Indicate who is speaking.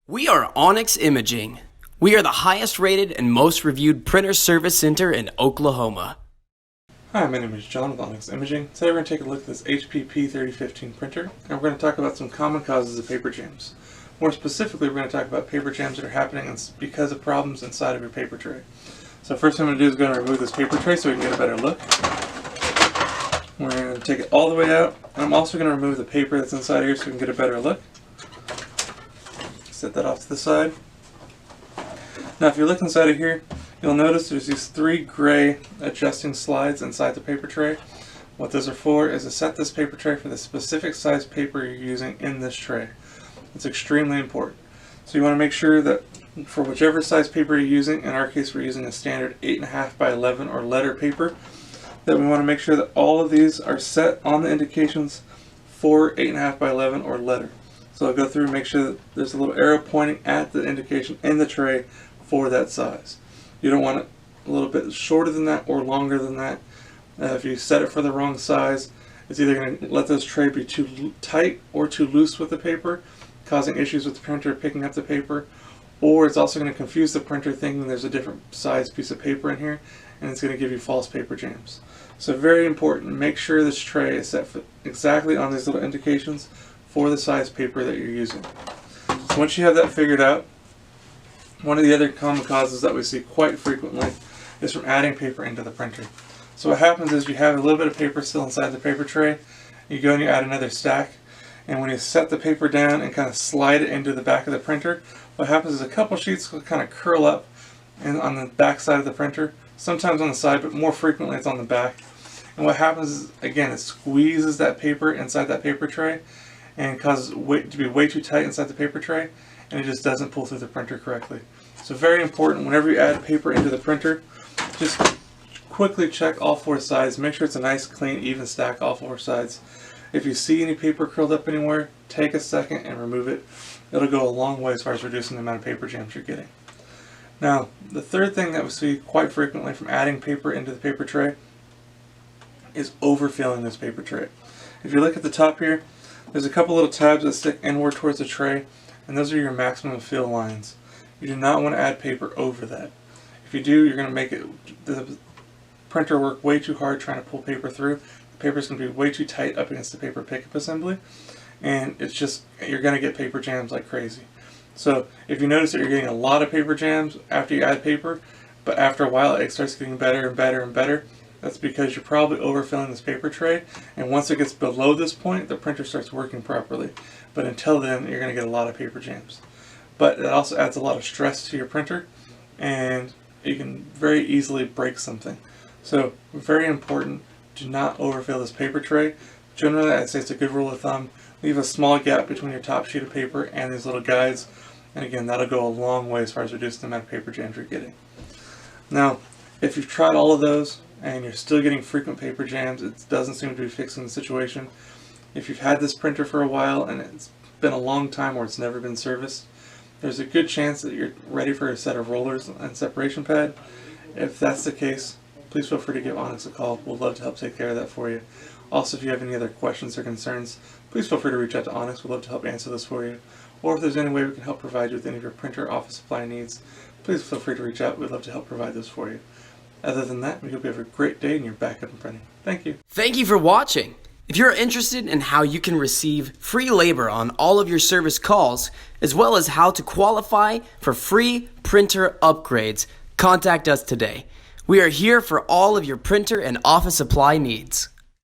Speaker 1: We are Onyx Imaging. We are the highest rated and most reviewed printer service center in Oklahoma.
Speaker 2: Hi, my name is John with Onyx Imaging. Today we're going to take a look at this HP P3015 printer, and we're going to talk about some common causes of paper jams. More specifically, we're going to talk about paper jams that are happening because of problems inside of your paper tray. So first thing I'm going to do is go and remove this paper tray so we can get a better look. We're going to take it all the way out, and I'm also going to remove the paper that's inside here so we can get a better look. Set that off to the side. Now if you look inside of here, you'll notice there's these three gray adjusting slides inside the paper tray. What those are for is to set this paper tray for the specific size paper you're using in this tray. It's extremely important. So you want to make sure that for whichever size paper you're using, in our case we're using a standard 8.5 by 11 or letter paper, that we want to make sure that all of these are set on the indications for 8.5 by 11 or letter. So I'll go through and make sure that there's a little arrow pointing at the indication in the tray for that size. You don't want it a little bit shorter than that or longer than that. If you set it for the wrong size, it's either going to let this tray be too tight or too loose with the paper, causing issues with the printer picking up the paper, or it's also going to confuse the printer thinking there's a different size piece of paper in here, and it's going to give you false paper jams. So very important, make sure this tray is set exactly on these little indications for the size paper that you're using. So once you have that figured out, one of the other common causes that we see quite frequently is from adding paper into the printer. So what happens is you have a little bit of paper still inside the paper tray, you go and you add another stack, and when you set the paper down and kind of slide it into the back of the printer, what happens is a couple sheets will kind of curl up on the back side of the printer, sometimes on the side, but more frequently it's on the back. And what happens is, again, it squeezes that paper inside that paper tray and causes it to be way too tight inside the paper tray, and it just doesn't pull through the printer correctly. So very important, whenever you add paper into the printer, just quickly check all four sides. Make sure it's a nice, clean, even stack all four sides. If you see any paper curled up anywhere, take a second and remove it. It'll go a long way as far as reducing the amount of paper jams you're getting. Now, the third thing that we see quite frequently from adding paper into the paper tray is overfilling this paper tray. If you look at the top here, there's a couple little tabs that stick inward towards the tray, and those are your maximum fill lines. You do not want to add paper over that. If you do, you're going to make the printer work way too hard trying to pull paper through. The paper's going to be way too tight up against the paper pickup assembly, and you're going to get paper jams like crazy. So if you notice that you're getting a lot of paper jams after you add paper, but after a while it starts getting better and better and better, that's because you're probably overfilling this paper tray, and once it gets below this point, the printer starts working properly. But until then, you're going to get a lot of paper jams. But it also adds a lot of stress to your printer, and you can very easily break something. So very important, do not overfill this paper tray. Generally, I'd say it's a good rule of thumb. Leave a small gap between your top sheet of paper and these little guides, and again, that'll go a long way as far as reducing the amount of paper jams you're getting. Now, if you've tried all of those and you're still getting frequent paper jams, it doesn't seem to be fixing the situation. If you've had this printer for a while and it's been a long time where it's never been serviced, there's a good chance that you're ready for a set of rollers and separation pad. If that's the case, please feel free to give Onyx a call. We'll love to help take care of that for you. Also, if you have any other questions or concerns, please feel free to reach out to Onyx. We'd love to help answer this for you. Or if there's any way we can help provide you with any of your printer office supply needs, please feel free to reach out. We'd love to help provide those for you. Other than that, we hope you have a great day and you're back up and printing. Thank you.
Speaker 1: Thank you for watching. If you're interested in how you can receive free labor on all of your service calls, as well as how to qualify for free printer upgrades, contact us today. We are here for all of your printer and office supply needs.